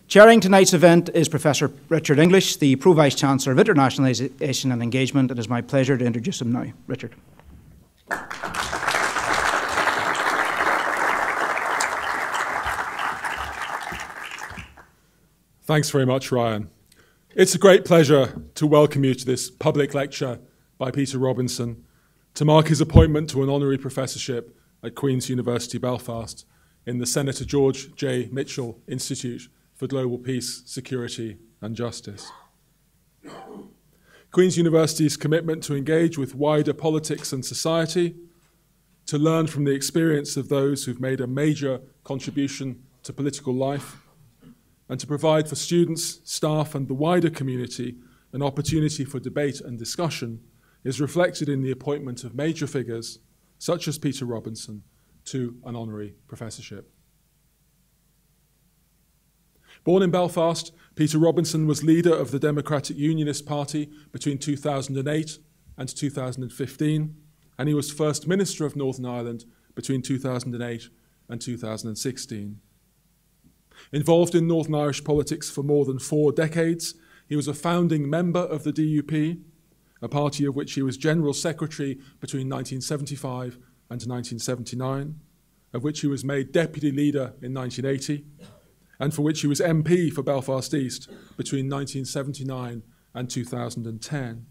Chairing tonight's event is Professor Richard English, the Pro Vice-Chancellor of Internationalisation and Engagement. It is my pleasure to introduce him now. Richard. Thanks very much, Ryan. It's a great pleasure to welcome you to this public lecture by Peter Robinson to mark his appointment to an honorary professorship at Queen's University Belfast in the Senator George J. Mitchell Institute for Global Peace, Security and Justice. Queen's University's commitment to engage with wider politics and society, to learn from the experience of those who've made a major contribution to political life, and to provide for students, staff and the wider community an opportunity for debate and discussion is reflected in the appointment of major figures, such as Peter Robinson, to an honorary professorship. Born in Belfast, Peter Robinson was leader of the Democratic Unionist Party between 2008 and 2015, and he was First Minister of Northern Ireland between 2008 and 2016. Involved in Northern Irish politics for more than 4 decades, he was a founding member of the DUP, a party of which he was General Secretary between 1975 and 1979, of which he was made Deputy Leader in 1980, and for which he was MP for Belfast East between 1979 and 2010.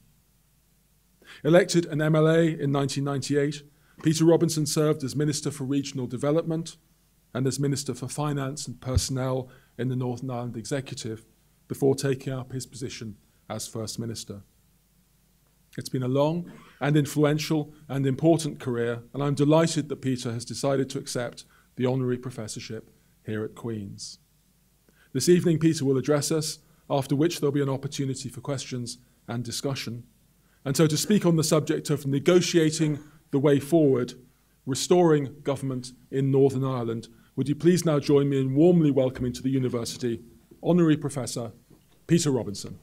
Elected an MLA in 1998, Peter Robinson served as Minister for Regional Development and as Minister for Finance and Personnel in the Northern Ireland Executive before taking up his position as First Minister. It's been a long and influential and important career, and I'm delighted that Peter has decided to accept the honorary professorship here at Queen's. This evening, Peter will address us, after which there'll be an opportunity for questions and discussion. And so to speak on the subject of negotiating the way forward, restoring government in Northern Ireland, would you please now join me in warmly welcoming to the University Honorary Professor Peter Robinson.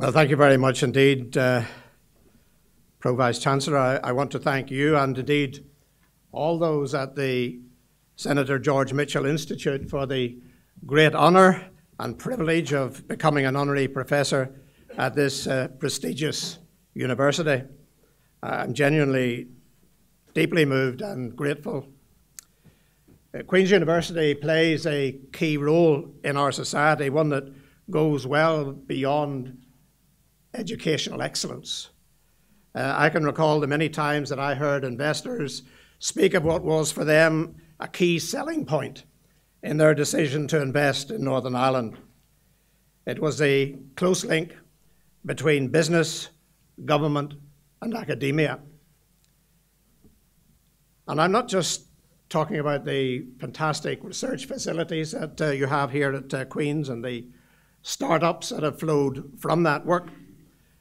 Well, thank you very much indeed, Pro Vice-Chancellor. I want to thank you and indeed all those at the Senator George Mitchell Institute for the great honour and privilege of becoming an honorary professor at this prestigious university. I'm genuinely deeply moved and grateful. Queen's University plays a key role in our society, one that goes well beyond educational excellence. I can recall the many times that I heard investors speak of what was for them a key selling point in their decision to invest in Northern Ireland. It was a close link between business, government, and academia. And I'm not just talking about the fantastic research facilities that you have here at Queen's and the startups that have flowed from that work.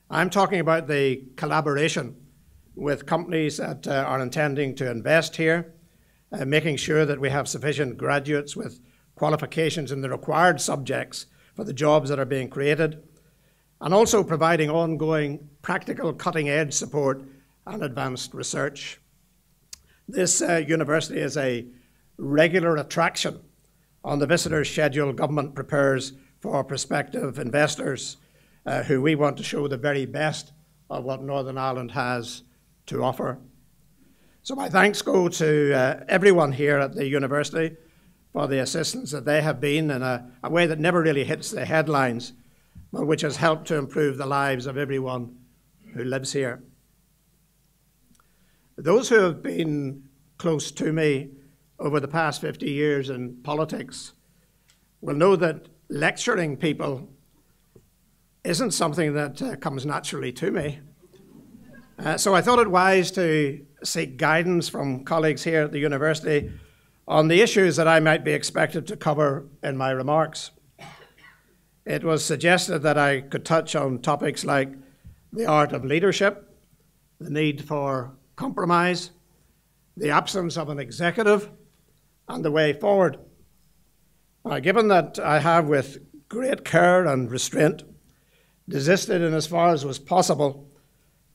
I'm talking about the collaboration with companies that are intending to invest here, making sure that we have sufficient graduates with qualifications in the required subjects for the jobs that are being created, and also providing ongoing practical cutting-edge support and advanced research. This university is a regular attraction on the visitors schedule government prepares for prospective investors who we want to show the very best of what Northern Ireland has to offer. So my thanks go to everyone here at the university for the assistance that they have been in a way that never really hits the headlines, but which has helped to improve the lives of everyone who lives here. Those who have been close to me over the past 50 years in politics will know that lecturing people isn't something that comes naturally to me. So I thought it wise to seek guidance from colleagues here at the university on the issues that I might be expected to cover in my remarks. It was suggested that I could touch on topics like the art of leadership, the need for compromise, the absence of an executive, and the way forward. Given that I have with great care and restraint, desisted in as far as was possible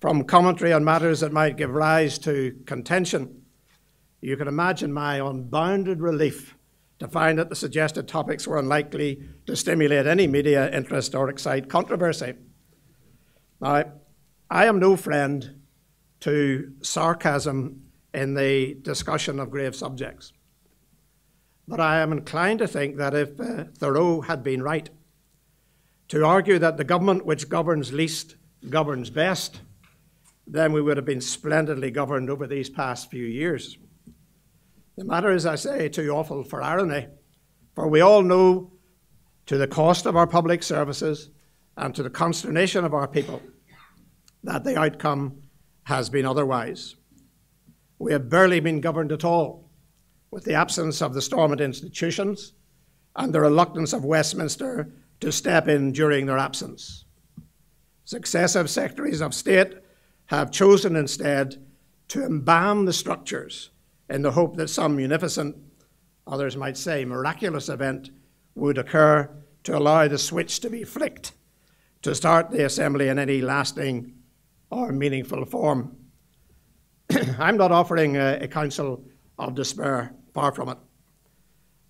from commentary on matters that might give rise to contention, you can imagine my unbounded relief to find that the suggested topics were unlikely to stimulate any media interest or excite controversy. Now, I am no friend to sarcasm in the discussion of grave subjects, but I am inclined to think that if Thoreau had been right to argue that the government which governs least governs best, then we would have been splendidly governed over these past few years. The matter is, I say, too awful for irony, for we all know, to the cost of our public services and to the consternation of our people, that the outcome has been otherwise. We have barely been governed at all, with the absence of the Stormont institutions and the reluctance of Westminster to step in during their absence. Successive secretaries of state have chosen instead to embalm the structures in the hope that some munificent, others might say miraculous event would occur to allow the switch to be flicked to start the assembly in any lasting or meaningful form. I'm not offering a counsel of despair, far from it.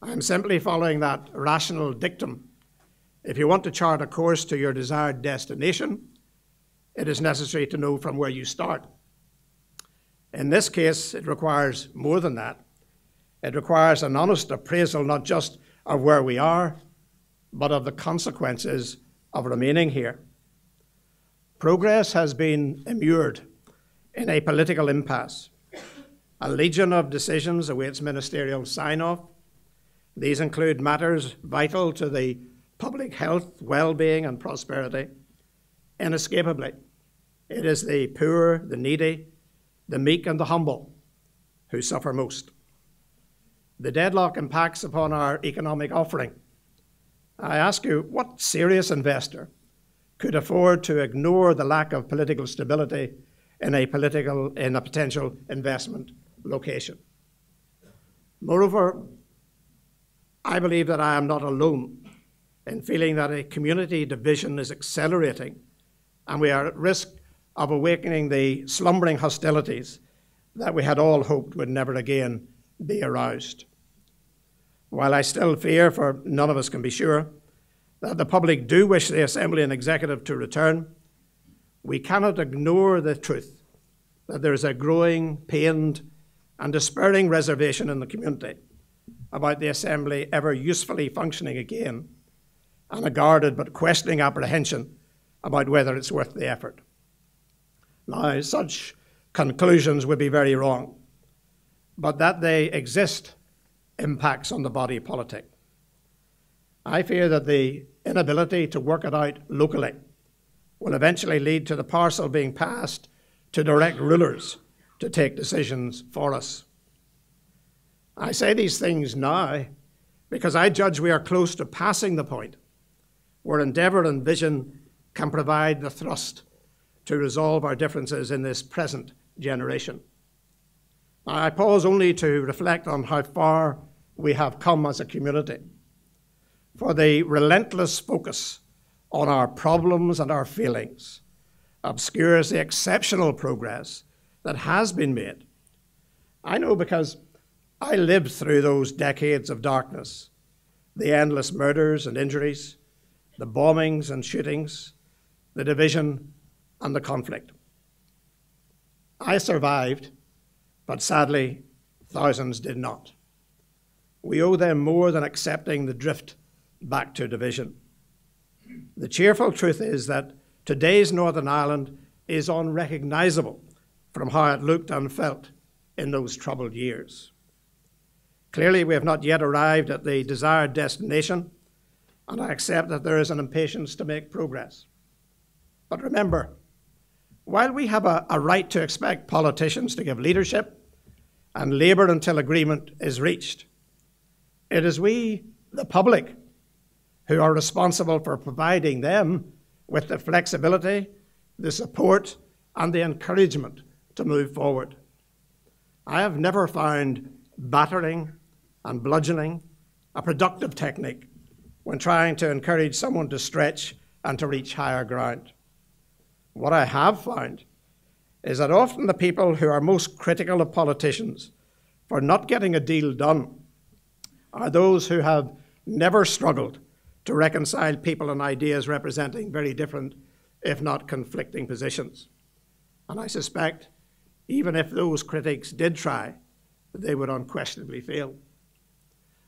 I'm simply following that rational dictum. If you want to chart a course to your desired destination, it is necessary to know from where you start. In this case, it requires more than that. It requires an honest appraisal not just of where we are, but of the consequences of remaining here. Progress has been immured in a political impasse. A legion of decisions awaits ministerial sign-off. These include matters vital to the public health, well-being, and prosperity. Inescapably, it is the poor, the needy, the meek and the humble who suffer most. The deadlock impacts upon our economic offering. I ask you, what serious investor could afford to ignore the lack of political stability in a potential investment location? Moreover, I believe that I am not alone in feeling that a community division is accelerating and we are at risk of awakening the slumbering hostilities that we had all hoped would never again be aroused. While I still fear, for none of us can be sure, that the public do wish the Assembly and Executive to return, we cannot ignore the truth that there is a growing, pained, and despairing reservation in the community about the Assembly ever usefully functioning again, and a guarded but questioning apprehension about whether it's worth the effort. Now, such conclusions would be very wrong, but that they exist impacts on the body politic. I fear that the inability to work it out locally will eventually lead to the parcel being passed to direct rulers to take decisions for us. I say these things now because I judge we are close to passing the point where endeavour and vision can provide the thrust to resolve our differences in this present generation. I pause only to reflect on how far we have come as a community, for the relentless focus on our problems and our feelings obscures the exceptional progress that has been made. I know because I lived through those decades of darkness, the endless murders and injuries, the bombings and shootings, the division and the conflict. I survived, but sadly, thousands did not. We owe them more than accepting the drift back to division. The cheerful truth is that today's Northern Ireland is unrecognisable from how it looked and felt in those troubled years. Clearly, we have not yet arrived at the desired destination, and I accept that there is an impatience to make progress. But remember, while we have a right to expect politicians to give leadership and labour until agreement is reached, it is we, the public, who are responsible for providing them with the flexibility, the support, and the encouragement to move forward. I have never found battering and bludgeoning a productive technique when trying to encourage someone to stretch and to reach higher ground. What I have found is that often the people who are most critical of politicians for not getting a deal done are those who have never struggled to reconcile people and ideas representing very different, if not conflicting, positions. And I suspect, even if those critics did try, they would unquestionably fail.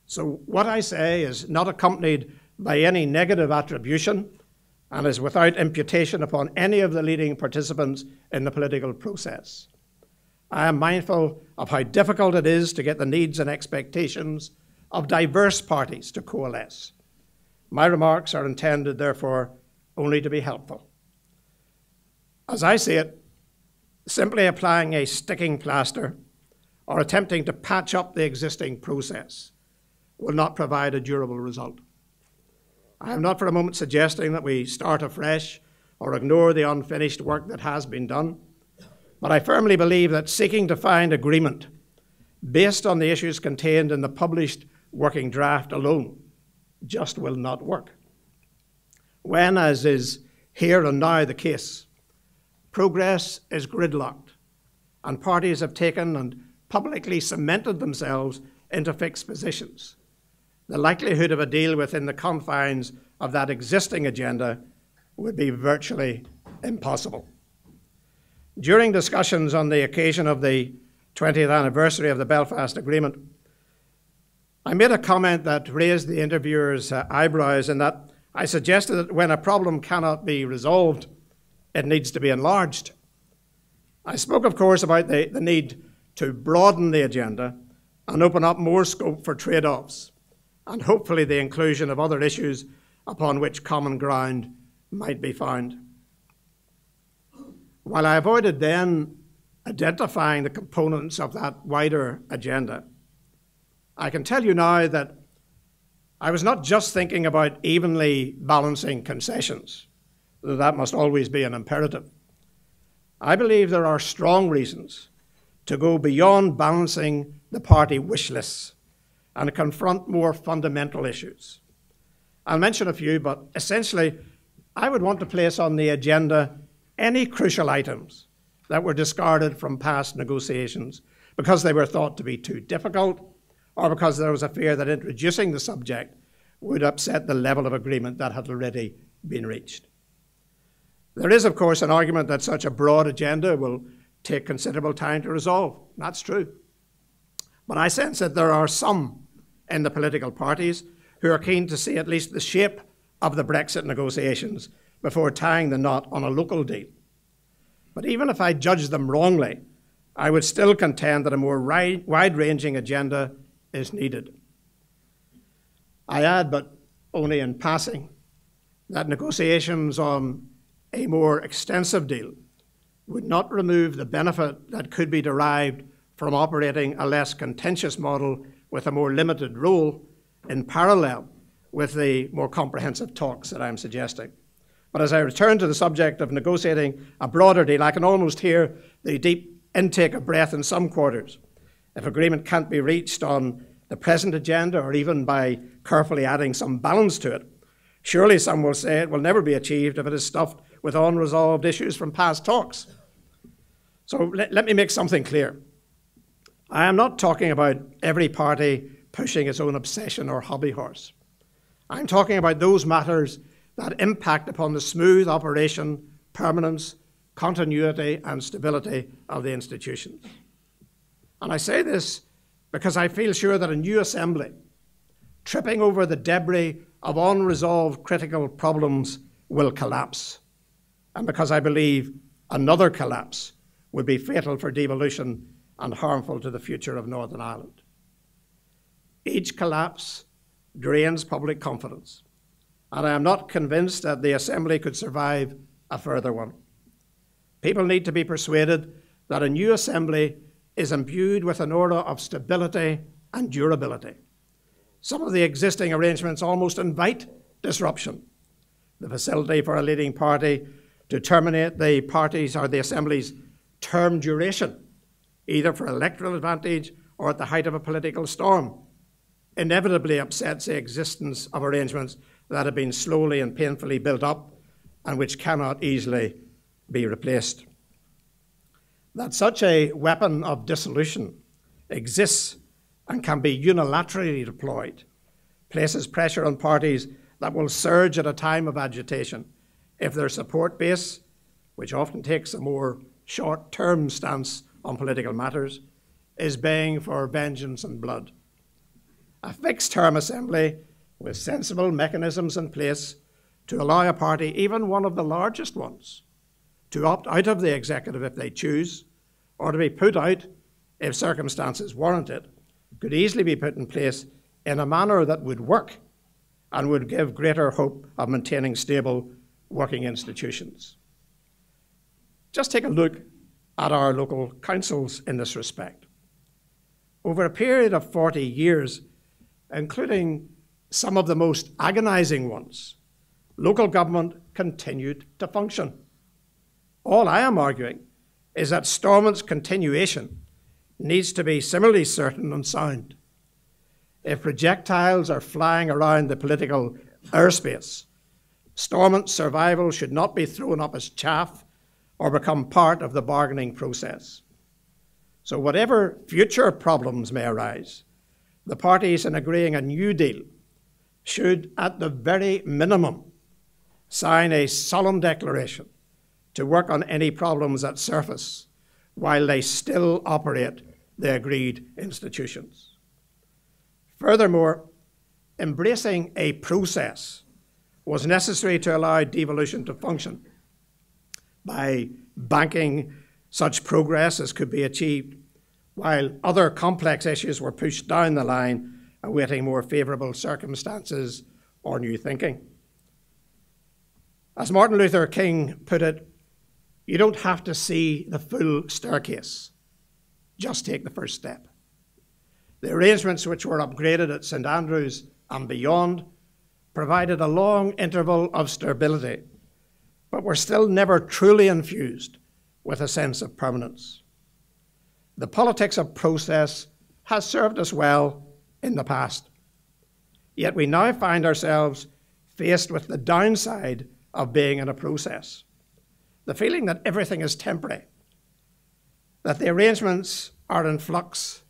So what I say is not accompanied by any negative attribution and is without imputation upon any of the leading participants in the political process. I am mindful of how difficult it is to get the needs and expectations of diverse parties to coalesce. My remarks are intended, therefore, only to be helpful. As I see it, simply applying a sticking plaster or attempting to patch up the existing process will not provide a durable result. I am not for a moment suggesting that we start afresh or ignore the unfinished work that has been done, but I firmly believe that seeking to find agreement based on the issues contained in the published working draft alone just will not work. When, as is here and now the case, progress is gridlocked and parties have taken and publicly cemented themselves into fixed positions, the likelihood of a deal within the confines of that existing agenda would be virtually impossible. During discussions on the occasion of the 20th anniversary of the Belfast Agreement, I made a comment that raised the interviewer's eyebrows, in that I suggested that when a problem cannot be resolved, it needs to be enlarged. I spoke, of course, about the need to broaden the agenda and open up more scope for trade-offs, and hopefully the inclusion of other issues upon which common ground might be found. While I avoided then identifying the components of that wider agenda, I can tell you now that I was not just thinking about evenly balancing concessions, though that must always be an imperative. I believe there are strong reasons to go beyond balancing the party wish lists and confront more fundamental issues. I'll mention a few, but essentially, I would want to place on the agenda any crucial items that were discarded from past negotiations because they were thought to be too difficult or because there was a fear that introducing the subject would upset the level of agreement that had already been reached. There is, of course, an argument that such a broad agenda will take considerable time to resolve. That's true. But I sense that there are some in the political parties who are keen to see at least the shape of the Brexit negotiations before tying the knot on a local deal. But even if I judge them wrongly, I would still contend that a more wide-ranging agenda is needed. I add, but only in passing, that negotiations on a more extensive deal would not remove the benefit that could be derived from operating a less contentious model with a more limited role in parallel with the more comprehensive talks that I'm suggesting. But as I return to the subject of negotiating a broader deal, I can almost hear the deep intake of breath in some quarters. If agreement can't be reached on the present agenda, or even by carefully adding some balance to it, surely some will say it will never be achieved if it is stuffed with unresolved issues from past talks. So let me make something clear. I am not talking about every party pushing its own obsession or hobby horse. I'm talking about those matters that impact upon the smooth operation, permanence, continuity, and stability of the institutions. And I say this because I feel sure that a new assembly, tripping over the debris of unresolved critical problems, will collapse. And because I believe another collapse would be fatal for devolution and harmful to the future of Northern Ireland. Each collapse drains public confidence, and I am not convinced that the Assembly could survive a further one. People need to be persuaded that a new Assembly is imbued with an aura of stability and durability. Some of the existing arrangements almost invite disruption. The facility for a leading party to terminate the party's or the Assembly's term duration, either for electoral advantage or at the height of a political storm. inevitably upsets the existence of arrangements that have been slowly and painfully built up and which cannot easily be replaced. That such a weapon of dissolution exists and can be unilaterally deployed places pressure on parties that will surge at a time of agitation if their support base, which often takes a more short-term stance on political matters, is baying for vengeance and blood. A fixed-term assembly with sensible mechanisms in place to allow a party, even one of the largest ones, to opt out of the executive if they choose, or to be put out if circumstances warrant it, could easily be put in place in a manner that would work and would give greater hope of maintaining stable working institutions. Just take a look at our local councils in this respect. Over a period of 40 years, including some of the most agonizing ones, local government continued to function. All I am arguing is that Stormont's continuation needs to be similarly certain and sound. If projectiles are flying around the political airspace, Stormont's survival should not be thrown up as chaff or become part of the bargaining process. So whatever future problems may arise, the parties in agreeing a new deal should, at the very minimum, sign a solemn declaration to work on any problems that surface while they still operate the agreed institutions. Furthermore, embracing a process was necessary to allow devolution to function by banking such progress as could be achieved, while other complex issues were pushed down the line, awaiting more favourable circumstances or new thinking. As Martin Luther King put it, you don't have to see the full staircase, just take the first step. The arrangements which were upgraded at St Andrews and beyond provided a long interval of stability, but were still never truly infused with a sense of permanence. The politics of process has served us well in the past, yet we now find ourselves faced with the downside of being in a process. The feeling that everything is temporary, that the arrangements are in flux,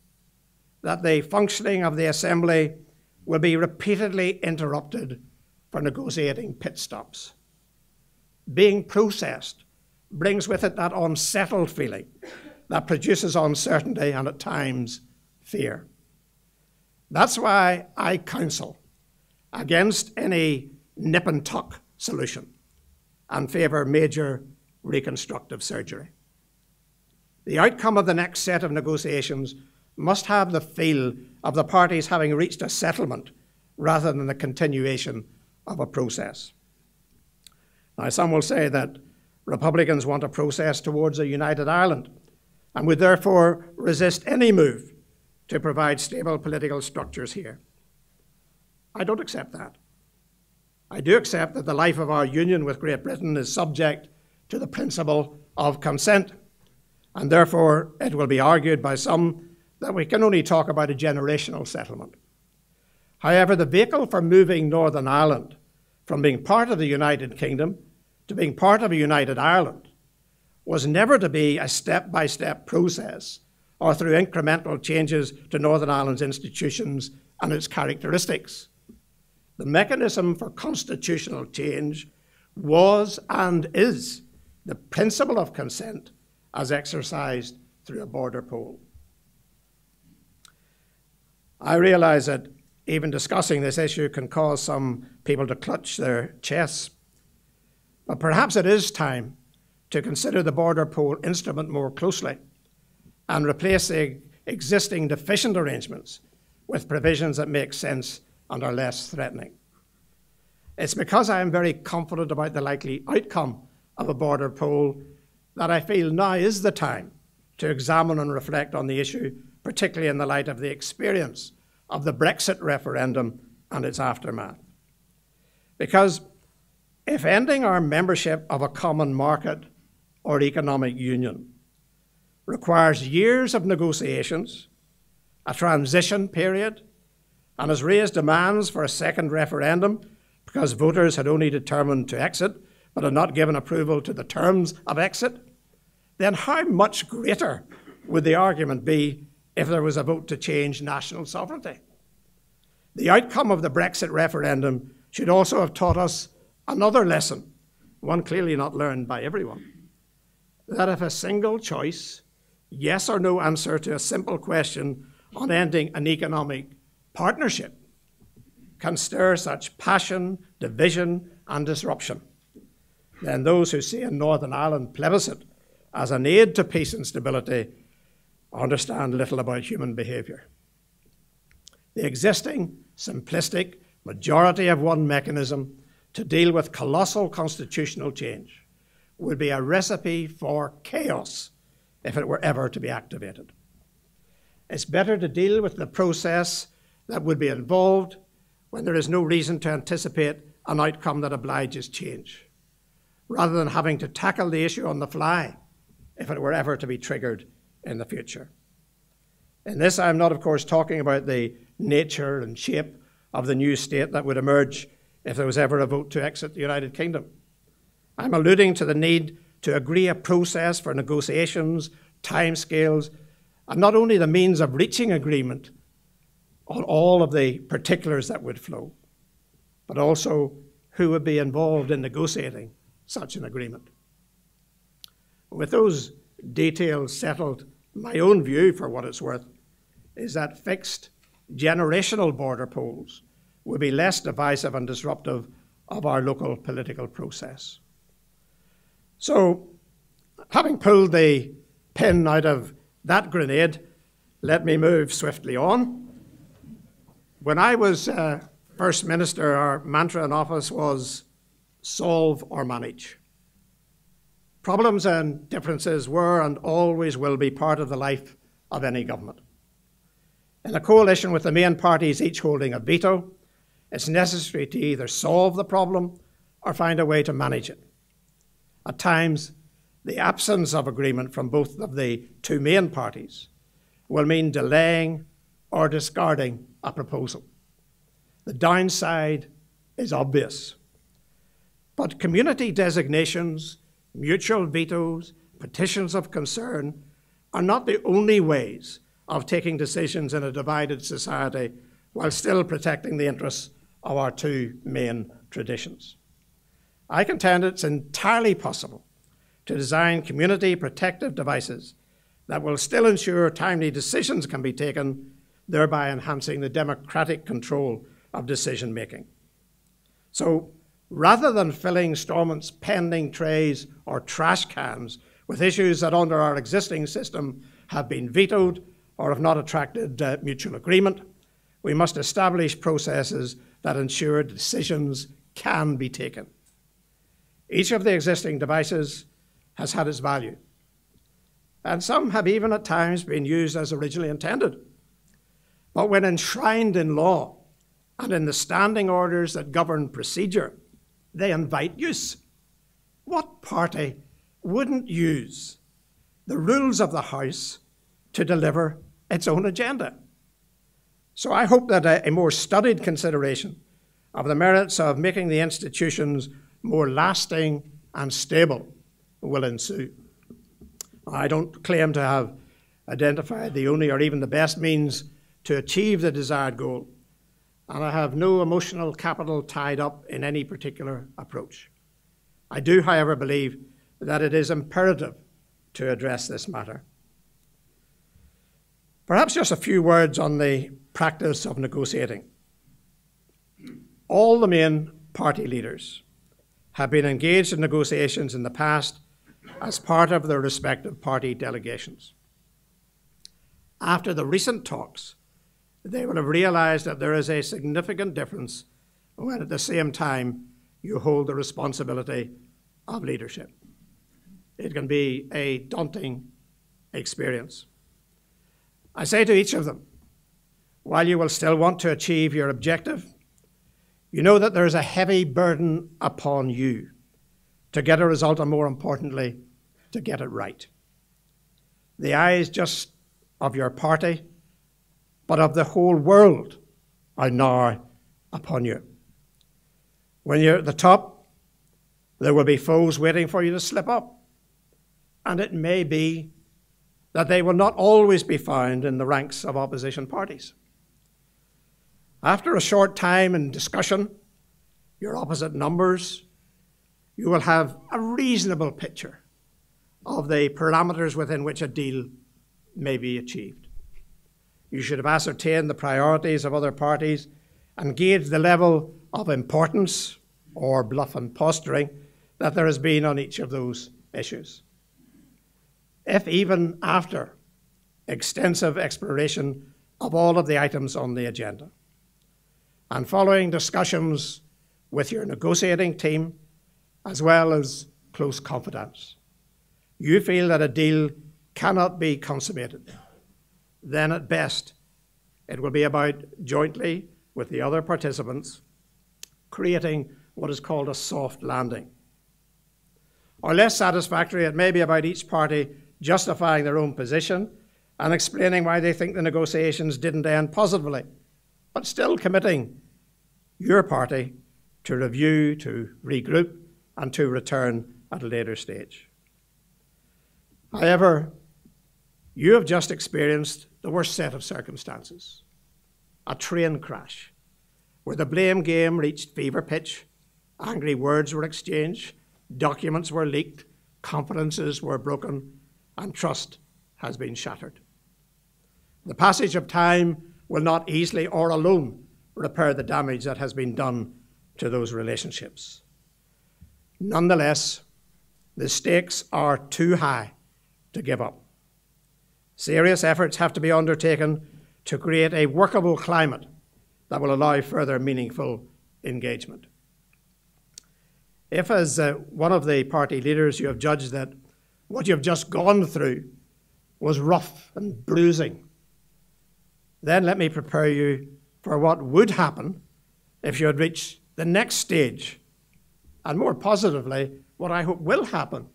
that the functioning of the Assembly will be repeatedly interrupted for negotiating pit stops. Being processed brings with it that unsettled feeling that produces uncertainty and at times fear. That's why I counsel against any nip and tuck solution and favour major reconstructive surgery. The outcome of the next set of negotiations must have the feel of the parties having reached a settlement rather than the continuation of a process. Now, some will say that Republicans want a process towards a united Ireland and would therefore resist any move to provide stable political structures here. I don't accept that. I do accept that the life of our union with Great Britain is subject to the principle of consent, and therefore it will be argued by some that we can only talk about a generational settlement. However, the vehicle for moving Northern Ireland from being part of the United Kingdom to being part of a united Ireland was never to be a step-by-step process or through incremental changes to Northern Ireland's institutions and its characteristics. The mechanism for constitutional change was and is the principle of consent as exercised through a border poll. I realise that even discussing this issue can cause some people to clutch their chests, but perhaps it is time to consider the border poll instrument more closely and replace the existing deficient arrangements with provisions that make sense and are less threatening. It's because I am very confident about the likely outcome of a border poll that I feel now is the time to examine and reflect on the issue, particularly in the light of the experience of the Brexit referendum and its aftermath. Because if ending our membership of a common market or economic union requires years of negotiations, a transition period, and has raised demands for a second referendum because voters had only determined to exit but had not given approval to the terms of exit, then how much greater would the argument be if there was a vote to change national sovereignty? The outcome of the Brexit referendum should also have taught us another lesson, one clearly not learned by everyone, that if a single choice, yes or no answer to a simple question on ending an economic partnership can stir such passion, division, and disruption, then those who see a Northern Ireland plebiscite as an aid to peace and stability understand little about human behaviour. The existing, simplistic, majority of one mechanism to deal with colossal constitutional change would be a recipe for chaos if it were ever to be activated. It's better to deal with the process that would be involved when there is no reason to anticipate an outcome that obliges change, rather than having to tackle the issue on the fly if it were ever to be triggered in the future. In this, I'm not, of course, talking about the nature and shape of the new state that would emerge if there was ever a vote to exit the United Kingdom. I'm alluding to the need to agree a process for negotiations, timescales, and not only the means of reaching agreement on all of the particulars that would flow, but also who would be involved in negotiating such an agreement. With those details settled, my own view, for what it's worth, is that fixed generational border poles would be less divisive and disruptive of our local political process. So, having pulled the pin out of that grenade, let me move swiftly on. When I was First Minister, our mantra in office was solve or manage. Problems and differences were and always will be part of the life of any government. In a coalition with the main parties each holding a veto, it's necessary to either solve the problem or find a way to manage it. At times, the absence of agreement from both of the two main parties will mean delaying or discarding a proposal. The downside is obvious. But community designations, mutual vetoes, petitions of concern are not the only ways of taking decisions in a divided society while still protecting the interests of our two main traditions. I contend it's entirely possible to design community protective devices that will still ensure timely decisions can be taken, thereby enhancing the democratic control of decision making. So, rather than filling Stormont's pending trays or trash cans with issues that under our existing system have been vetoed or have not attracted mutual agreement, we must establish processes that ensure decisions can be taken. Each of the existing devices has had its value, and some have even at times been used as originally intended. But when enshrined in law and in the standing orders that govern procedure, they invite use. What party wouldn't use the rules of the House to deliver its own agenda? So I hope that a more studied consideration of the merits of making the institutions more lasting and stable will ensue. I don't claim to have identified the only or even the best means to achieve the desired goal, and I have no emotional capital tied up in any particular approach. I do, however, believe that it is imperative to address this matter. Perhaps just a few words on the practice of negotiating. All the main party leaders have been engaged in negotiations in the past as part of their respective party delegations. After the recent talks, they will have realised that there is a significant difference when at the same time you hold the responsibility of leadership. It can be a daunting experience. I say to each of them, while you will still want to achieve your objective, you know that there is a heavy burden upon you to get a result, and more importantly, to get it right. The eyes just of your party, but of the whole world, are now upon you. When you're at the top, there will be foes waiting for you to slip up. And it may be that they will not always be found in the ranks of opposition parties. After a short time in discussion, your opposite numbers, you will have a reasonable picture of the parameters within which a deal may be achieved. You should have ascertained the priorities of other parties and gauged the level of importance or bluff and posturing that there has been on each of those issues. If even after extensive exploration of all of the items on the agenda, and following discussions with your negotiating team, as well as close confidants, you feel that a deal cannot be consummated, then at best it will be about jointly with the other participants creating what is called a soft landing. Or less satisfactory, it may be about each party justifying their own position and explaining why they think the negotiations didn't end positively, but still committing your party to review, to regroup, and to return at a later stage. However, you have just experienced the worst set of circumstances, a train crash, where the blame game reached fever pitch, angry words were exchanged, documents were leaked, confidences were broken, and trust has been shattered. The passage of time will not easily or alone repair the damage that has been done to those relationships. Nonetheless, the stakes are too high to give up. Serious efforts have to be undertaken to create a workable climate that will allow further meaningful engagement. If, as one of the party leaders, you have judged that what you have just gone through was rough and bruising, then let me prepare you for what would happen if you had reached the next stage, and more positively, what I hope will happen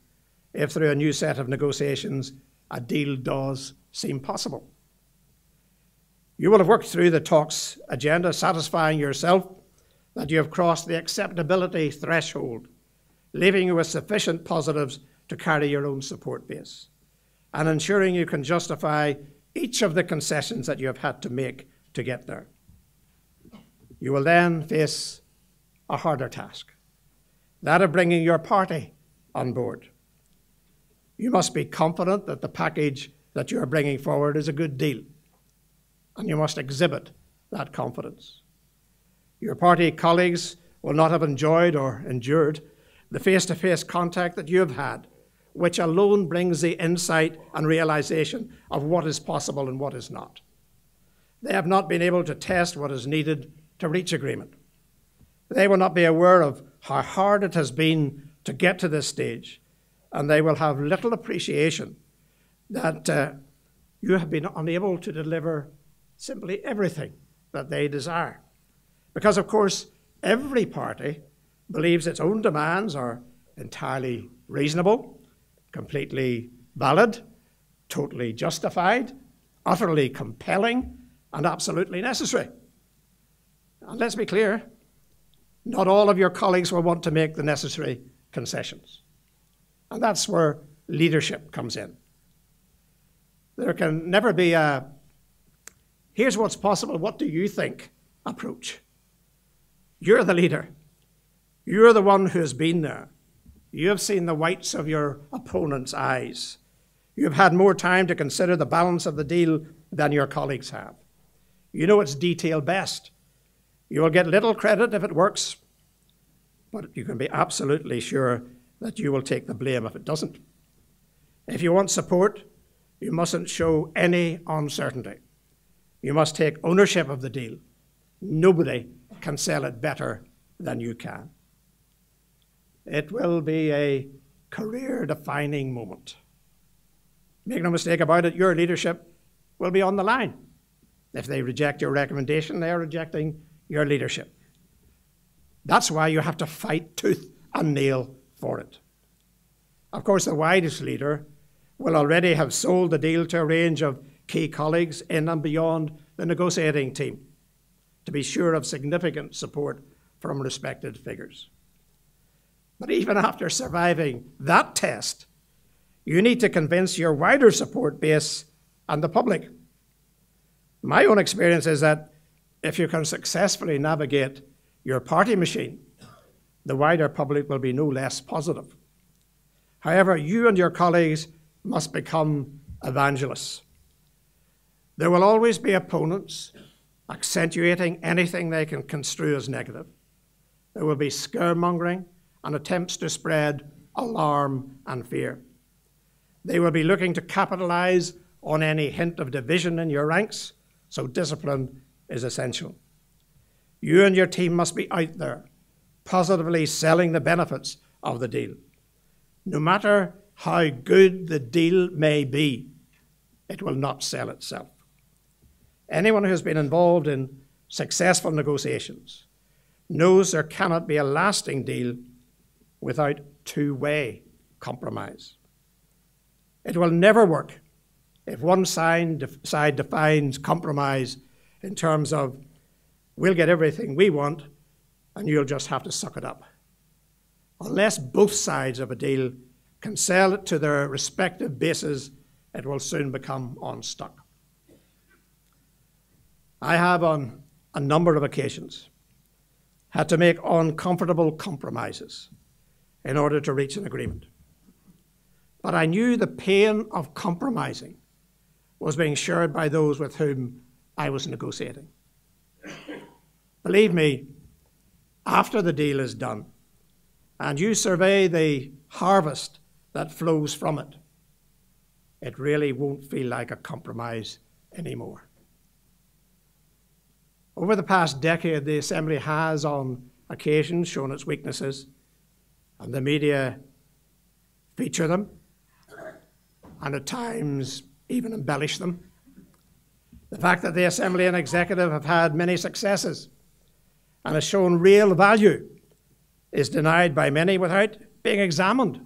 if through a new set of negotiations a deal does seem possible. You will have worked through the talks agenda, satisfying yourself that you have crossed the acceptability threshold, leaving you with sufficient positives to carry your own support base, and ensuring you can justify each of the concessions that you have had to make to get there. You will then face a harder task, that of bringing your party on board. You must be confident that the package that you are bringing forward is a good deal, and you must exhibit that confidence. Your party colleagues will not have enjoyed or endured the face-to-face contact that you have had, which alone brings the insight and realization of what is possible and what is not. They have not been able to test what is needed to reach agreement. They will not be aware of how hard it has been to get to this stage, and they will have little appreciation that you have been unable to deliver simply everything that they desire. Because, of course, every party believes its own demands are entirely reasonable, completely valid, totally justified, utterly compelling, and absolutely necessary. And let's be clear, not all of your colleagues will want to make the necessary concessions. And that's where leadership comes in. There can never be a, here's what's possible, what do you think approach. You're the leader. You're the one who has been there. You have seen the whites of your opponent's eyes. You have had more time to consider the balance of the deal than your colleagues have. You know its detail best. You will get little credit if it works, but you can be absolutely sure that you will take the blame if it doesn't. If you want support, you mustn't show any uncertainty. You must take ownership of the deal. Nobody can sell it better than you can. It will be a career-defining moment. Make no mistake about it, your leadership will be on the line. If they reject your recommendation, they are rejecting your leadership. That's why you have to fight tooth and nail for it. Of course, the widest leader will already have sold the deal to a range of key colleagues in and beyond the negotiating team. to be sure of significant support from respected figures. But even after surviving that test, you need to convince your wider support base and the public. My own experience is that if you can successfully navigate your party machine, the wider public will be no less positive. However, you and your colleagues must become evangelists. There will always be opponents accentuating anything they can construe as negative. There will be scaremongering and attempts to spread alarm and fear. They will be looking to capitalize on any hint of division in your ranks, so discipline is essential. You and your team must be out there, positively selling the benefits of the deal. No matter how good the deal may be, it will not sell itself. Anyone who has been involved in successful negotiations knows there cannot be a lasting deal without two-way compromise. It will never work if one side defines compromise in terms of, we'll get everything we want and you'll just have to suck it up. Unless both sides of a deal can sell it to their respective bases, it will soon become unstuck. I have, on a number of occasions, had to make uncomfortable compromises in order to reach an agreement. But I knew the pain of compromising was being shared by those with whom I was negotiating. Believe me, after the deal is done, and you survey the harvest that flows from it, it really won't feel like a compromise anymore. Over the past decade, the Assembly has, on occasion, shown its weaknesses, and the media feature them, and at times even embellish them. The fact that the Assembly and Executive have had many successes and has shown real value is denied by many without being examined,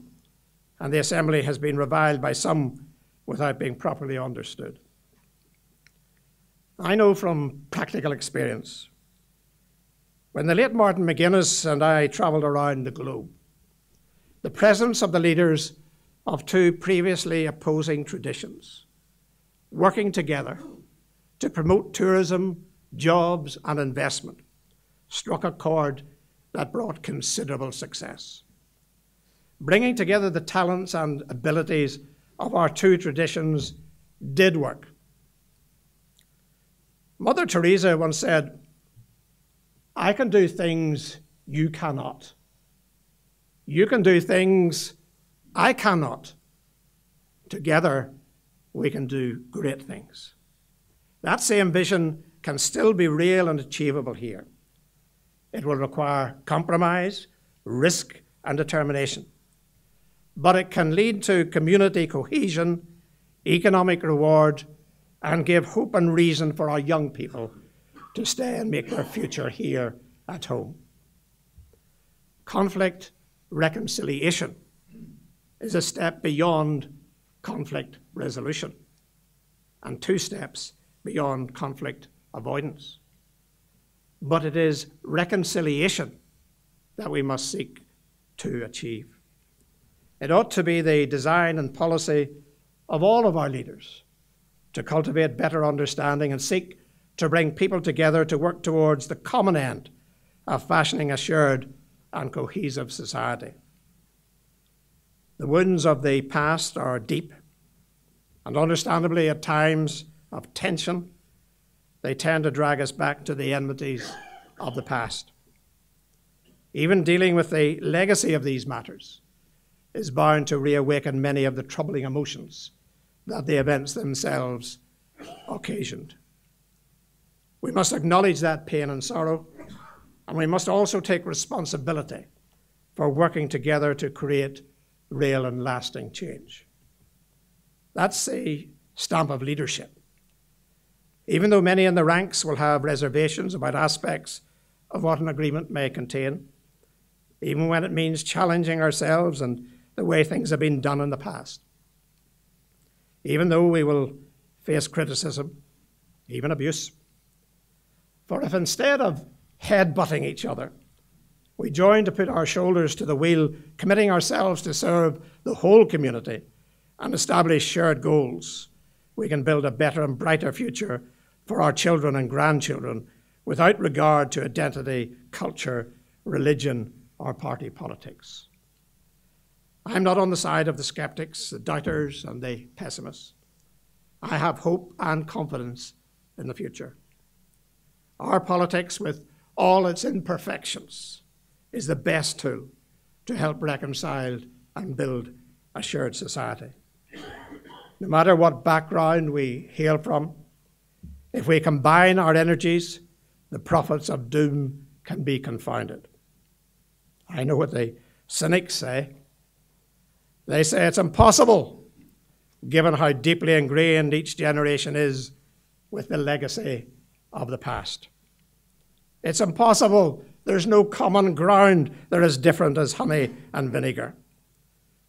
and the Assembly has been reviled by some without being properly understood. I know from practical experience, when the late Martin McGuinness and I travelled around the globe, the presence of the leaders of two previously opposing traditions working together to promote tourism, jobs and investment struck a chord that brought considerable success. Bringing together the talents and abilities of our two traditions did work. Mother Teresa once said, "I can do things you cannot. You can do things I cannot. Together, we can do great things." That same vision can still be real and achievable here. It will require compromise, risk, and determination. But it can lead to community cohesion, economic reward, and give hope and reason for our young people to stay and make their future here at home. Conflict reconciliation is a step beyond conflict resolution and 2 steps beyond conflict avoidance. But it is reconciliation that we must seek to achieve. It ought to be the design and policy of all of our leaders to cultivate better understanding and seek to bring people together to work towards the common end of fashioning a shared and cohesive society. The wounds of the past are deep, and understandably at times of tension, they tend to drag us back to the enmities of the past. Even dealing with the legacy of these matters is bound to reawaken many of the troubling emotions that the events themselves occasioned. We must acknowledge that pain and sorrow, and we must also take responsibility for working together to create real and lasting change. That's the stamp of leadership. Even though many in the ranks will have reservations about aspects of what an agreement may contain, even when it means challenging ourselves and the way things have been done in the past. Even though we will face criticism, even abuse, For if instead of head-butting each other, we join to put our shoulders to the wheel, committing ourselves to serve the whole community and establish shared goals, we can build a better and brighter future for our children and grandchildren without regard to identity, culture, religion, or party politics. I'm not on the side of the skeptics, the doubters, and the pessimists. I have hope and confidence in the future. Our politics, with all its imperfections, is the best tool to help reconcile and build a shared society. No matter what background we hail from, if we combine our energies, the prophets of doom can be confounded. I know what the cynics say. They say it's impossible, given how deeply ingrained each generation is with the legacy of the past. It's impossible. There's no common ground. They're as different as honey and vinegar.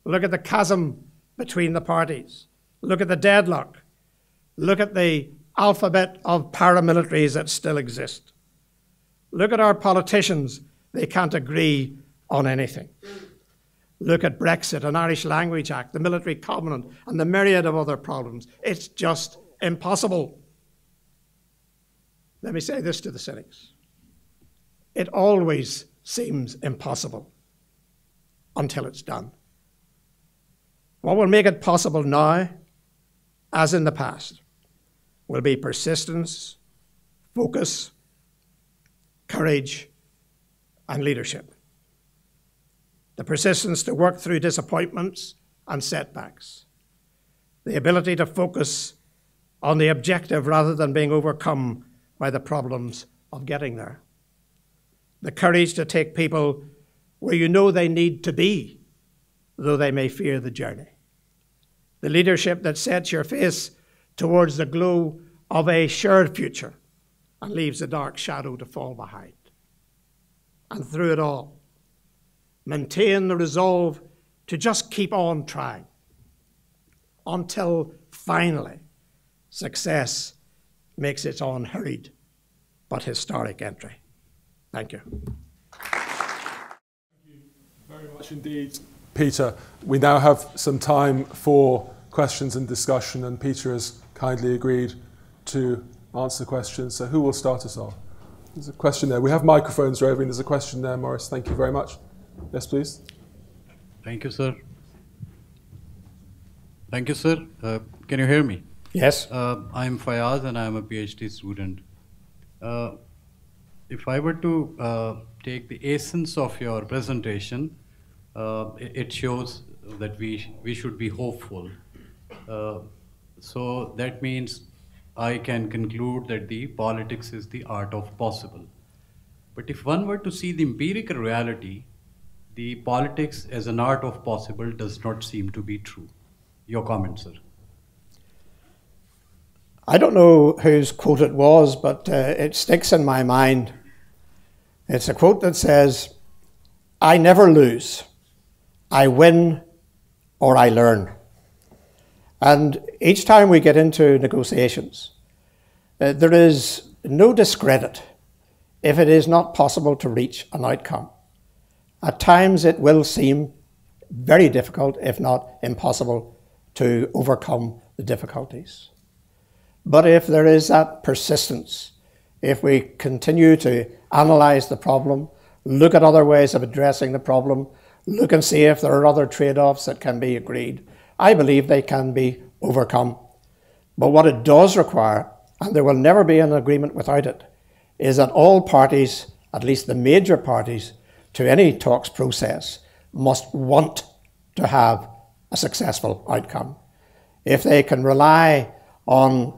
Look at the chasm between the parties. Look at the deadlock. Look at the alphabet of paramilitaries that still exist. Look at our politicians. They can't agree on anything. Look at Brexit, an Irish Language Act, the Military Covenant, and the myriad of other problems. It's just impossible. Let me say this to the cynics. It always seems impossible until it's done. What will make it possible now, as in the past, will be persistence, focus, courage, and leadership. The persistence to work through disappointments and setbacks. The ability to focus on the objective rather than being overcome by the problems of getting there. The courage to take people where you know they need to be, though they may fear the journey. The leadership that sets your face towards the glow of a shared future and leaves the dark shadow to fall behind. And through it all, maintain the resolve to just keep on trying until finally success makes its unhurried but historic entry. Thank you. Thank you very much indeed, Peter. We now have some time for questions and discussion, and Peter has kindly agreed to answer questions. So who will start us off? There's a question there. We have microphones roving. There's a question there, Maurice. Thank you very much. Yes, please. Thank you, sir. Thank you, sir. Can you hear me? Yes. I'm Fayaz and I'm a PhD student. If I were to take the essence of your presentation, it shows that we should be hopeful. So that means I can conclude that the politics is the art of possible. But if one were to see the empirical reality, the politics as an art of possible does not seem to be true. Your comment, sir. I don't know whose quote it was, but it sticks in my mind. It's a quote that says, "I never lose. I win or I learn." And each time we get into negotiations, there is no discredit if it is not possible to reach an outcome. At times it will seem very difficult, if not impossible, to overcome the difficulties. But if there is that persistence, if we continue to analyse the problem, look at other ways of addressing the problem, look and see if there are other trade-offs that can be agreed, I believe they can be overcome. But what it does require, and there will never be an agreement without it, is that all parties, at least the major parties, to any talks process, must want to have a successful outcome. If they can rely on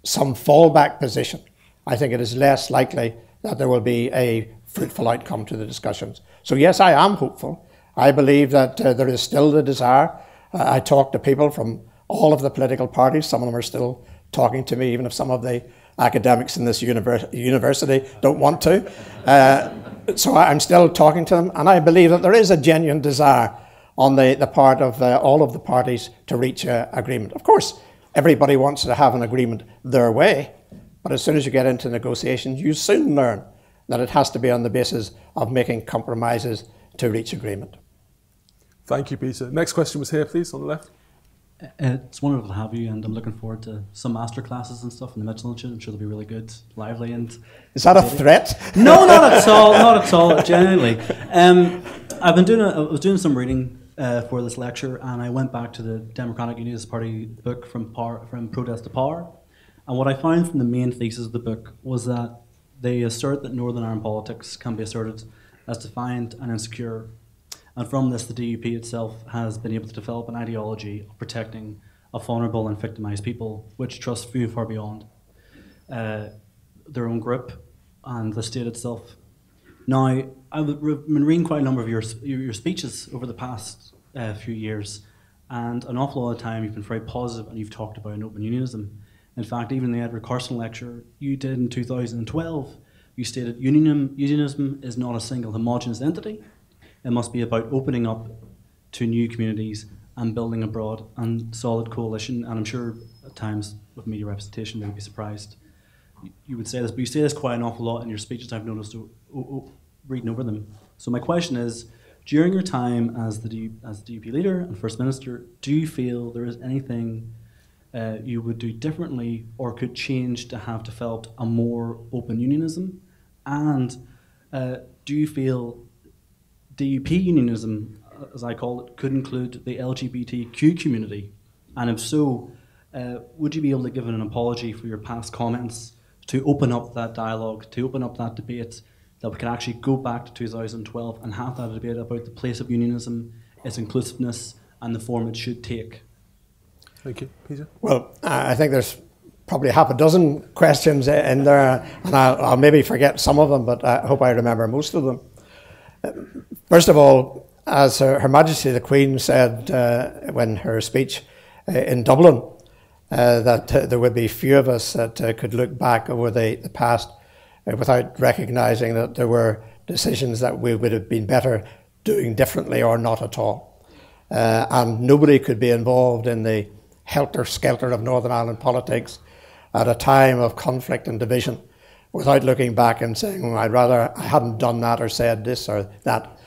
some fallback position, I think it is less likely that there will be a fruitful outcome to the discussions. So yes, I am hopeful. I believe that there is still the desire. I talk to people from all of the political parties. Some of them are still talking to me, even if some of the academics in this university don't want to. So I'm still talking to them, and I believe that there is a genuine desire on the part of all of the parties to reach agreement. Of course, everybody wants to have an agreement their way, But as soon as you get into negotiations, you soon learn that it has to be on the basis of making compromises to reach agreement. Thank you, Peter. Next question was here, please, on the left. It's wonderful to have you, and I'm looking forward to some master classes and stuff in the Mitchell Institute. I'm sure they'll be really good, lively, and... Is that a threat? No, not at all, not at all, genuinely. I was doing some reading for this lecture, and I went back to the Democratic Unionist Party book From Protest to Power, and what I found from the main thesis of the book was that they assert that Northern Ireland politics can be asserted as defiant and insecure. And from this, the DUP itself has been able to develop an ideology of protecting a vulnerable and victimised people, which trusts few far beyond their own group and the state itself. Now, I've been reading quite a number of your speeches over the past few years, and an awful lot of time you've been very positive and you've talked about an open unionism. In fact, even the Edward Carson lecture you did in 2012, you stated unionism is not a single homogenous entity. It must be about opening up to new communities and building a broad and solid coalition. And I'm sure at times with media representation, they'd be surprised you would say this, but you say this quite an awful lot in your speeches. I've noticed reading over them. So my question is, during your time as the DUP leader and First Minister, do you feel there is anything you would do differently or could change to have developed a more open unionism? And do you feel DUP unionism, as I call it, could include the LGBTQ community? And if so, would you be able to give an apology for your past comments to open up that dialogue, to open up that debate, that we can actually go back to 2012 and have that debate about the place of unionism, its inclusiveness, and the form it should take? Thank you. Peter? Well, I think there's probably half a dozen questions in there, and I'll maybe forget some of them, but I hope I remember most of them. First of all, as Her Majesty the Queen said when her speech in Dublin, that there would be few of us that could look back over the past without recognising that there were decisions that we would have been better doing differently or not at all. And nobody could be involved in the helter-skelter of Northern Ireland politics at a time of conflict and division without looking back and saying, well, I'd rather I hadn't done that or said this or that.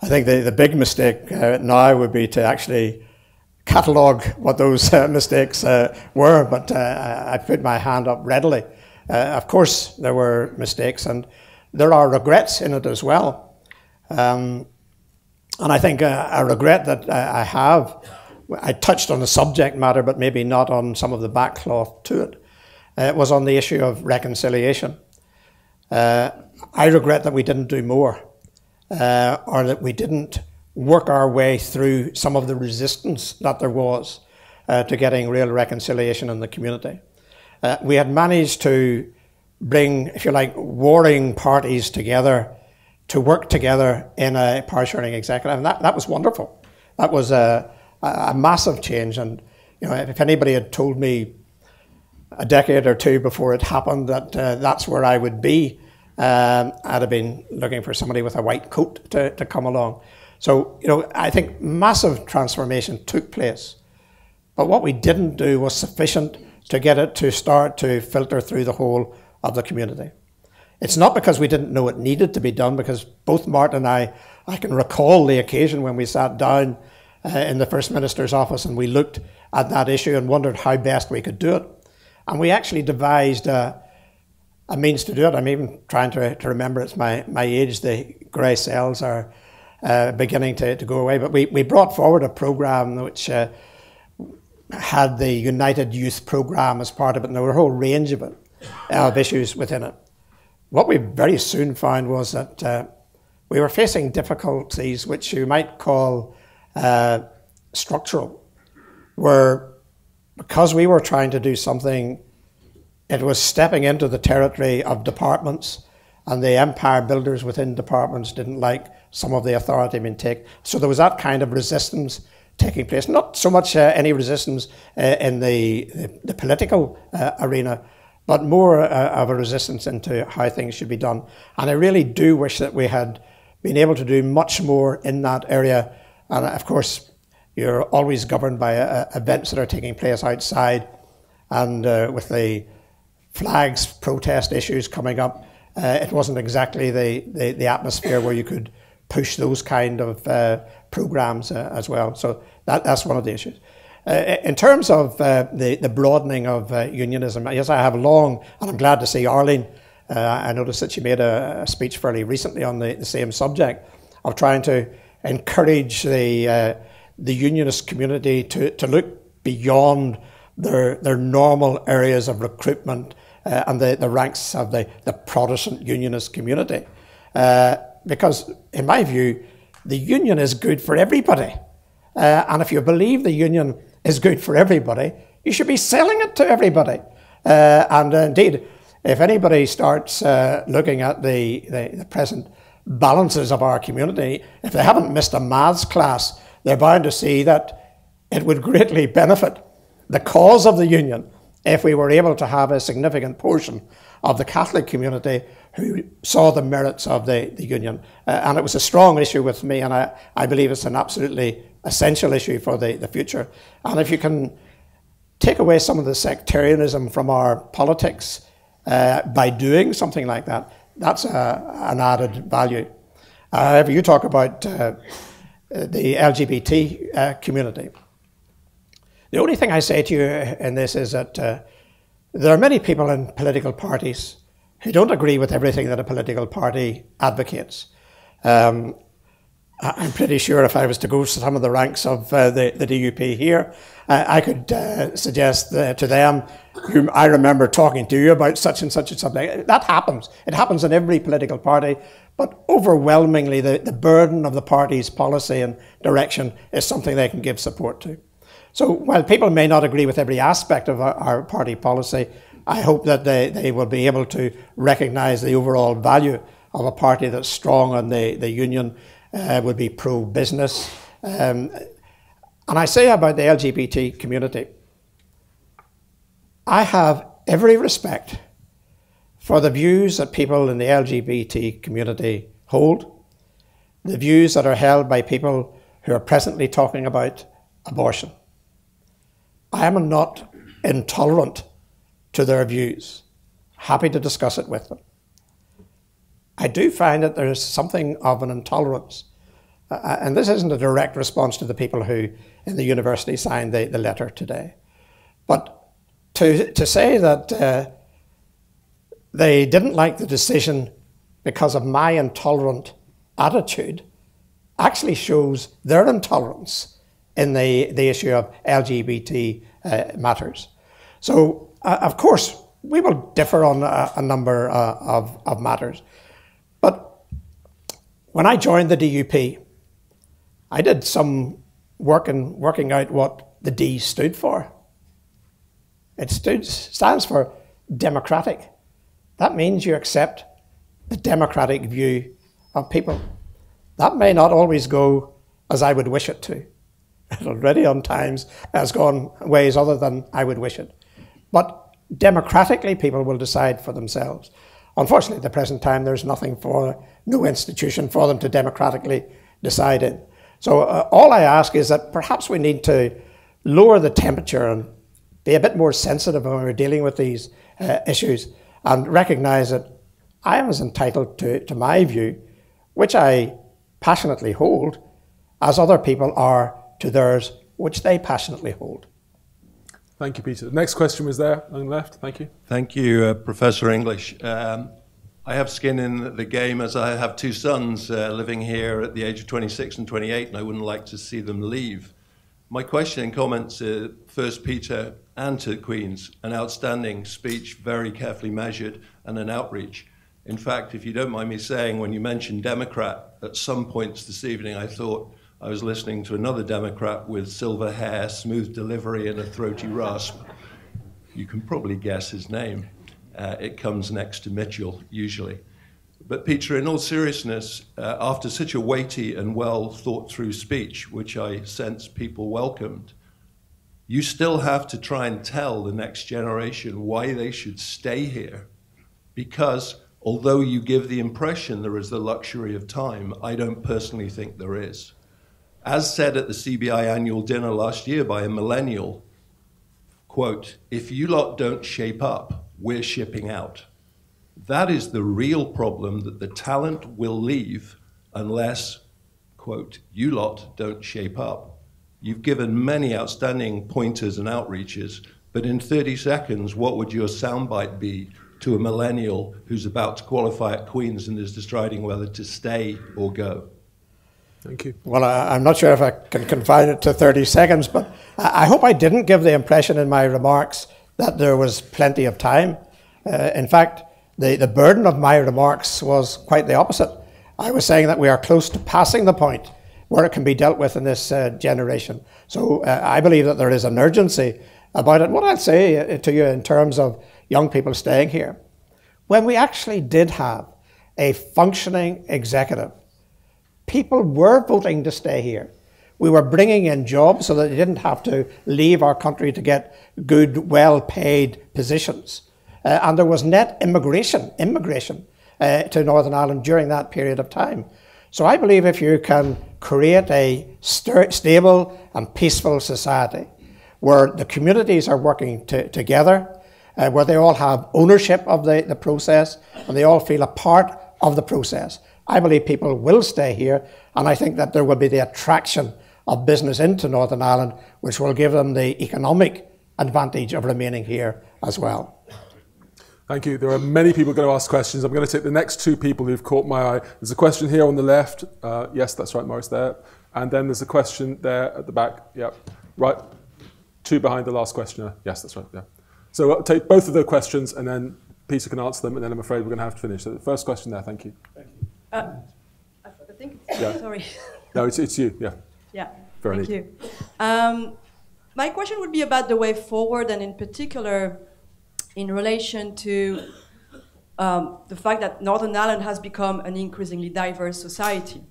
I think the big mistake now would be to actually catalogue what those mistakes were, but I put my hand up readily. Of course, there were mistakes, and there are regrets in it as well. And I think a regret that I have, I touched on the subject matter, but maybe not on some of the backcloth to it. It was on the issue of reconciliation. I regret that we didn't do more, or that we didn't work our way through some of the resistance that there was to getting real reconciliation in the community. We had managed to bring, if you like, warring parties together to work together in a power-sharing executive, and that was wonderful. That was a massive change, and you know, if anybody had told me a decade or two before it happened that that's where I would be, I'd have been looking for somebody with a white coat to come along. So, you know, I think massive transformation took place. But what we didn't do was sufficient to get it to start to filter through the whole of the community. It's not because we didn't know it needed to be done, because both Martin and I can recall the occasion when we sat down in the First Minister's office and we looked at that issue and wondered how best we could do it. And we actually devised a means to do it. I'm even trying to remember, it's my age, the grey cells are beginning to go away. But we brought forward a programme which had the United Youth Programme as part of it, and there were a whole range of it, of issues within it. What we very soon found was that we were facing difficulties which you might call structural, where because we were trying to do something, it was stepping into the territory of departments, and the empire builders within departments didn't like some of the authority being taken. So there was that kind of resistance taking place. Not so much any resistance in the political arena, but more of a resistance into how things should be done. And I really do wish that we had been able to do much more in that area. And of course, you're always governed by events that are taking place outside, and with the flags, protest issues coming up. It wasn't exactly the atmosphere where you could push those kind of programs as well. So that's one of the issues. In terms of the broadening of unionism, yes, I have long, and I'm glad to see Arlene. I noticed that she made a speech fairly recently on the same subject of trying to encourage the unionist community to look beyond their normal areas of recruitment and the ranks of the Protestant unionist community. Because, in my view, the union is good for everybody. And if you believe the union is good for everybody, you should be selling it to everybody. And indeed, if anybody starts looking at the present balances of our community, if they haven't missed a maths class, they're bound to see that it would greatly benefit the cause of the union if we were able to have a significant portion of the Catholic community who saw the merits of the union. And it was a strong issue with me, and I believe it's an absolutely essential issue for the future. And if you can take away some of the sectarianism from our politics by doing something like that, that's an added value. If you talk about the LGBT community, the only thing I say to you in this is that there are many people in political parties who don't agree with everything that a political party advocates. I'm pretty sure if I was to go to some of the ranks of the DUP here, I could suggest to them, whom I remember talking to you about such and such a subject. That happens. It happens in every political party, but overwhelmingly the burden of the party's policy and direction is something they can give support to. So while people may not agree with every aspect of our party policy, I hope that they will be able to recognise the overall value of a party that's strong on the union, would be pro-business. And I say about the LGBT community, I have every respect for the views that people in the LGBT community hold, the views that are held by people who are presently talking about abortion. I am not intolerant to their views, happy to discuss it with them. I do find that there is something of an intolerance, and this isn't a direct response to the people who in the university signed the letter today, but to say that they didn't like the decision because of my intolerant attitude actually shows their intolerance in the issue of LGBT matters. So, of course, we will differ on a number of matters. But when I joined the DUP, I did some work in working out what the D stood for. It stands for democratic. That means you accept the democratic view of people. That may not always go as I would wish it to. It already on times has gone ways other than I would wish it. But democratically, people will decide for themselves. Unfortunately, at the present time, there's no institution for them to democratically decide in. So all I ask is that perhaps we need to lower the temperature and be a bit more sensitive when we're dealing with these issues and recognise that I am as entitled to my view, which I passionately hold, as other people are to theirs, which they passionately hold. Thank you, Peter. The next question was there on the left. Thank you. Thank you, Professor English. I have skin in the game as I have two sons living here at the age of 26 and 28, and I wouldn't like to see them leave. My question and comments first, Peter, and to Queen's, an outstanding speech, very carefully measured, and an outreach. In fact, if you don't mind me saying, when you mentioned Democrat, at some points this evening I thought I was listening to another Democrat with silver hair, smooth delivery, and a throaty rasp. You can probably guess his name. It comes next to Mitchell, usually. But Peter, in all seriousness, after such a weighty and well thought through speech, which I sense people welcomed, you still have to try and tell the next generation why they should stay here. Because although you give the impression there is the luxury of time, I don't personally think there is. As said at the CBI annual dinner last year by a millennial, quote, "If you lot don't shape up, we're shipping out. That is the real problem, that the talent will leave unless, quote, you lot don't shape up. You've given many outstanding pointers and outreaches, but in 30 seconds, what would your soundbite be to a millennial who's about to qualify at Queen's and is deciding whether to stay or go? Thank you. Well, I'm not sure if I can confine it to 30 seconds, but I hope I didn't give the impression in my remarks that there was plenty of time. In fact, the burden of my remarks was quite the opposite. I was saying that we are close to passing the point where it can be dealt with in this generation. So I believe that there is an urgency about it. What I'll say to you in terms of young people staying here, when we actually did have a functioning executive, people were voting to stay here. We were bringing in jobs so that they didn't have to leave our country to get good, well-paid positions. And there was net immigration to Northern Ireland during that period of time. So I believe if you can create a stable and peaceful society where the communities are working together, where they all have ownership of the process and they all feel a part of the process, I believe people will stay here, and I think that there will be the attraction of business into Northern Ireland, which will give them the economic advantage of remaining here as well. Thank you. There are many people going to ask questions. I'm going to take the next two people who've caught my eye. There's a question here on the left. Yes, that's right, Maurice, there. And then there's a question there at the back. Yep, right. Two behind the last questioner. Yes, that's right, yeah. So I'll take both of the questions, and then Peter can answer them, and then I'm afraid we're going to have to finish. So the first question there, thank you. Thank you. I think it's yeah. Sorry. No, it's you, yeah. Yeah, Veronique. thank you. My question would be about the way forward, and in particular, in relation to the fact that Northern Ireland has become an increasingly diverse society.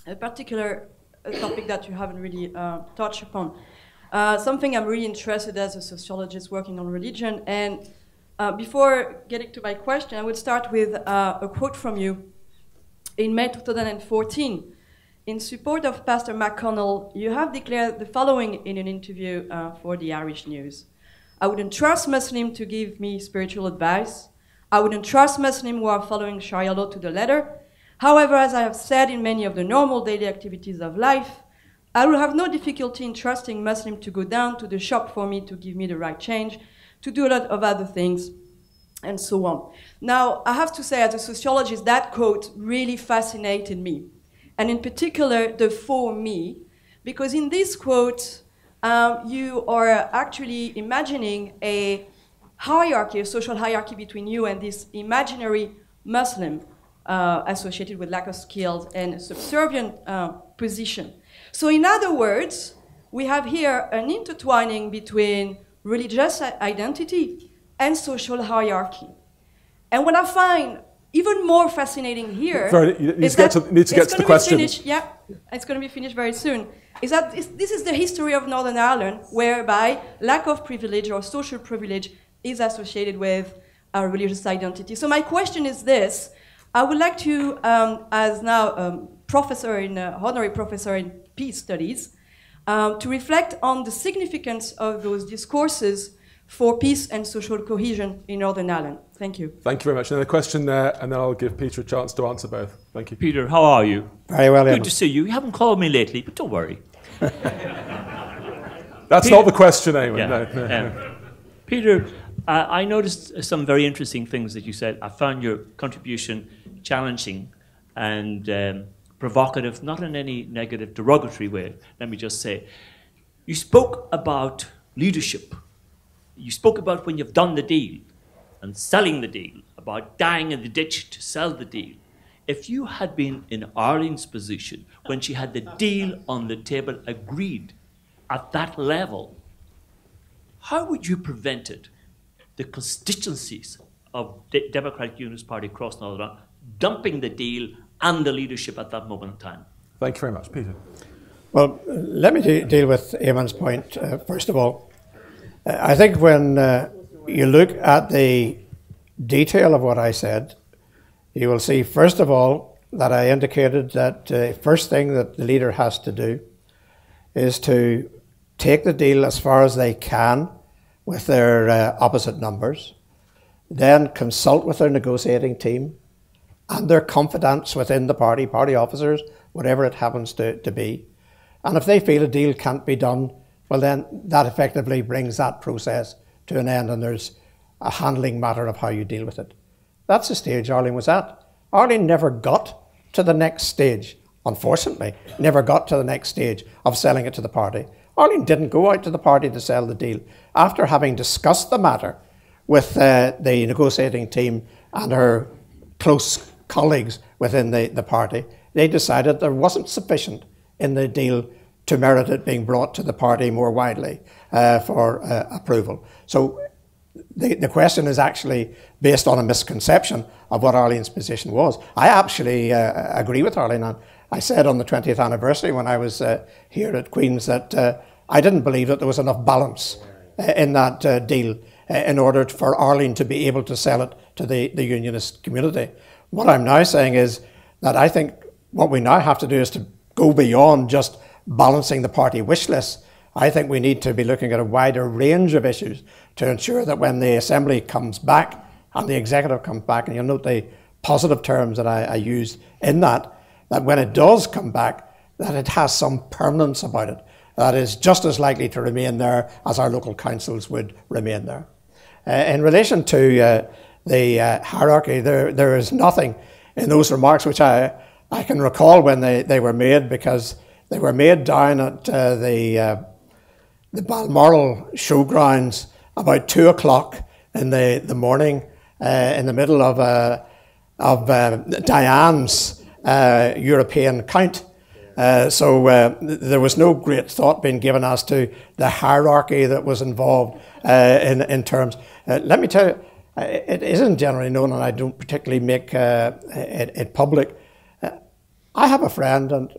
A particular topic that you haven't really touched upon. Something I'm really interested as a sociologist working on religion. And before getting to my question, I would start with a quote from you. In May 2014, in support of Pastor McConnell, you have declared the following in an interview for the Irish News. I wouldn't trust Muslims to give me spiritual advice. I wouldn't trust Muslims who are following Sharia law to the letter. However, as I have said in many of the normal daily activities of life, I will have no difficulty in trusting Muslims to go down to the shop for me to give me the right change, to do a lot of other things, and so on. Now, I have to say, as a sociologist, that quote really fascinated me. And in particular, the "for me," because in this quote, you are actually imagining a hierarchy, a social hierarchy between you and this imaginary Muslim associated with lack of skills and subservient position. So in other words, we have here an intertwining between religious identity and social hierarchy. And what I find even more fascinating here is that need to get to the question. Yeah, it's going to be finished very soon. Is that this is the history of Northern Ireland, whereby lack of privilege or social privilege is associated with religious identity. So my question is this: I would like to, as now honorary professor in peace studies, to reflect on the significance of those discourses for peace and social cohesion in Northern Ireland. Thank you. Thank you very much. Another question there, and then I'll give Peter a chance to answer both. Thank you. Peter, how are you? Very well, Good to see you. You haven't called me lately, but don't worry. That's Peter, not the question, Eamon. Yeah, No. Peter, I noticed some very interesting things that you said. I found your contribution challenging and provocative, not in any negative, derogatory way, let me just say. You spoke about leadership. You spoke about when you've done the deal and selling the deal, about dying in the ditch to sell the deal. If you had been in Arlene's position when she had the deal on the table agreed at that level, how would you prevented the constituencies of the Democratic Unionist Party across Northern Ireland dumping the deal and the leadership at that moment in time? Thank you very much. Peter. Well, let me deal with Eamon's point. First of all, I think when you look at the detail of what I said, you will see, first of all, that I indicated that the first thing that the leader has to do is to take the deal as far as they can with their opposite numbers. then consult with their negotiating team and their confidants within the party officers, whatever it happens to be. And if they feel a deal can't be done, well then that effectively brings that process to an end, and there's a handling matter of how you deal with it. That's the stage Arlene was at. Arlene never got to the next stage, unfortunately, never got to the next stage of selling it to the party. Arlene didn't go out to the party to sell the deal. After having discussed the matter with the negotiating team and her close colleagues within the party, they decided there wasn't sufficient in the deal to merit it being brought to the party more widely for approval. So the question is actually based on a misconception of what Arlene's position was. I actually agree with Arlene. And I said on the 20th anniversary when I was here at Queen's that I didn't believe that there was enough balance in that deal in order for Arlene to be able to sell it to the unionist community. What I'm now saying is that I think what we now have to do is to go beyond just balancing the party wish list. I think we need to be looking at a wider range of issues to ensure that when the Assembly comes back and the Executive comes back, and you'll note the positive terms that I used in that when it does come back, that it has some permanence about it, that is just as likely to remain there as our local councils would remain there. In relation to the hierarchy, there is nothing in those remarks which I can recall when they were made, because they were made down at the Balmoral showgrounds about 2 o'clock in the morning, in the middle of Diane's European count. So there was no great thought being given as to the hierarchy that was involved in terms. Let me tell you, it isn't generally known, and I don't particularly make it public. I have a friend, and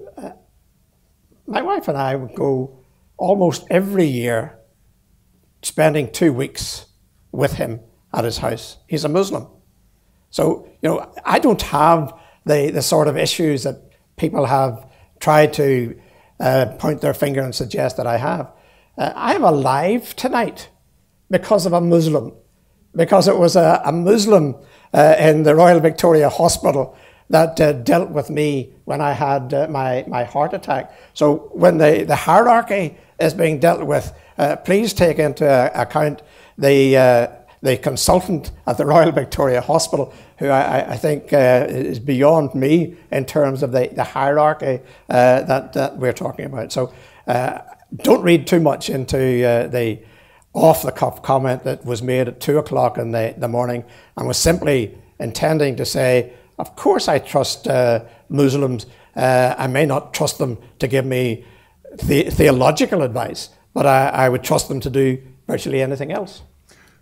my wife and I would go almost every year spending 2 weeks with him at his house. He's a Muslim. So, I don't have the sort of issues that people have tried to point their finger and suggest that I have. I am alive tonight because of a Muslim, because it was a Muslim in the Royal Victoria Hospital that dealt with me when I had my heart attack. So when the hierarchy is being dealt with, please take into account the consultant at the Royal Victoria Hospital, who I think is beyond me in terms of the hierarchy that we're talking about. So don't read too much into the off-the-cuff comment that was made at 2 o'clock in the morning, and was simply intending to say, of course I trust Muslims. I may not trust them to give me theological advice, but I would trust them to do virtually anything else.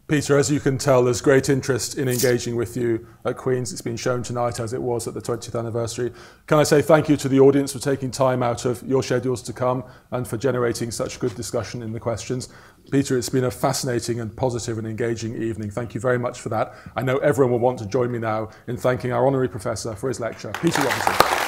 Peter, as you can tell, there's great interest in engaging with you at Queen's. It's been shown tonight, as it was at the 20th anniversary. Can I say thank you to the audience for taking time out of your schedules to come and for generating such good discussion in the questions. Peter, it's been a fascinating and positive and engaging evening. Thank you very much for that. I know everyone will want to join me now in thanking our honorary professor for his lecture. Peter Robinson.